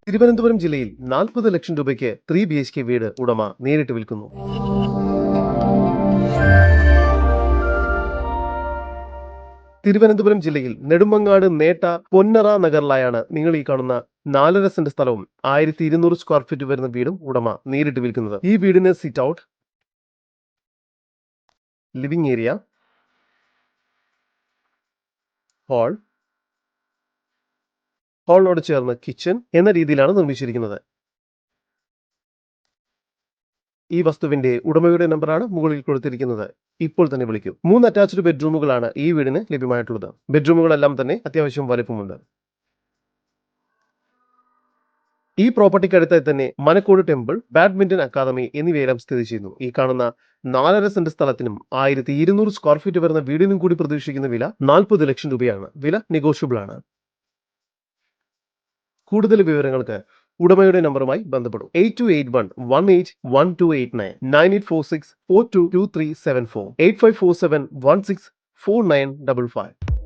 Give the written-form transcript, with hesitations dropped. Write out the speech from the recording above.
തിരുവനന്തപുരം ജില്ലയിൽ 40 ലക്ഷം രൂപയ്ക്ക് 3 BHK വീട് ഉടമ നേരിട്ട് വിൽക്കുന്നു. തിരുവനന്തപുരം ജില്ലയിൽ നെടുമങ്ങാട് നേട്ട പൊന്നറ നഗറിലായാണ് നിങ്ങൾ ഈ കാണുന്ന 4.5 സെന്റ് സ്ഥലവും 1200 സ്ക്വയർ ഫീറ്റ് വരുന്ന വീടും ഉടമ നേരിട്ട് വിൽക്കുന്നത്. ഈ വീടിന് സിറ്റ് ഔട്ട്, ലിവിംഗ് ഏരിയ, ഹാളിനോട് ചേർന്ന് കിച്ചൺ എന്ന രീതിയിലാണ് നിർമ്മിച്ചിരിക്കുന്നത്. ഈ വസ്തുവിന്റെ ഉടമയുടെ നമ്പറാണ് മുകളിൽ കൊടുത്തിരിക്കുന്നത്. ഇപ്പോൾ തന്നെ വിളിക്കൂ. 3 അറ്റാച്ച്ഡ് ബെഡ്റൂമുകളാണ് ഈ വീടിന് ലഭ്യമായിട്ടുള്ളത്. ബെഡ്റൂമുകളെല്ലാം തന്നെ അത്യാവശ്യം വലുപ്പമുണ്ട്. ഈ പ്രോപ്പർട്ടിക്കടുത്തായി തന്നെ മനക്കോട് ടെമ്പിൾ, ബാഡ്മിന്റൺ അക്കാദമി എന്നിവയെല്ലാം സ്ഥിതി ചെയ്യുന്നു. ഈ കാണുന്ന 4.5 സെന്റ് സ്ഥലത്തിനും 1200 സ്ക്വയർ ഫീറ്റ് വരുന്ന വീടിനും കൂടി പ്രതീക്ഷിക്കുന്ന വില 40 ലക്ഷം രൂപയാണ്. വില നെഗോഷ്യബിൾ ആണ്. കൂടുതൽ വിവരങ്ങൾക്ക് ഉടമയുടെ നമ്പറുമായി ബന്ധപ്പെടും. 8281181289 9846422374 8547164955.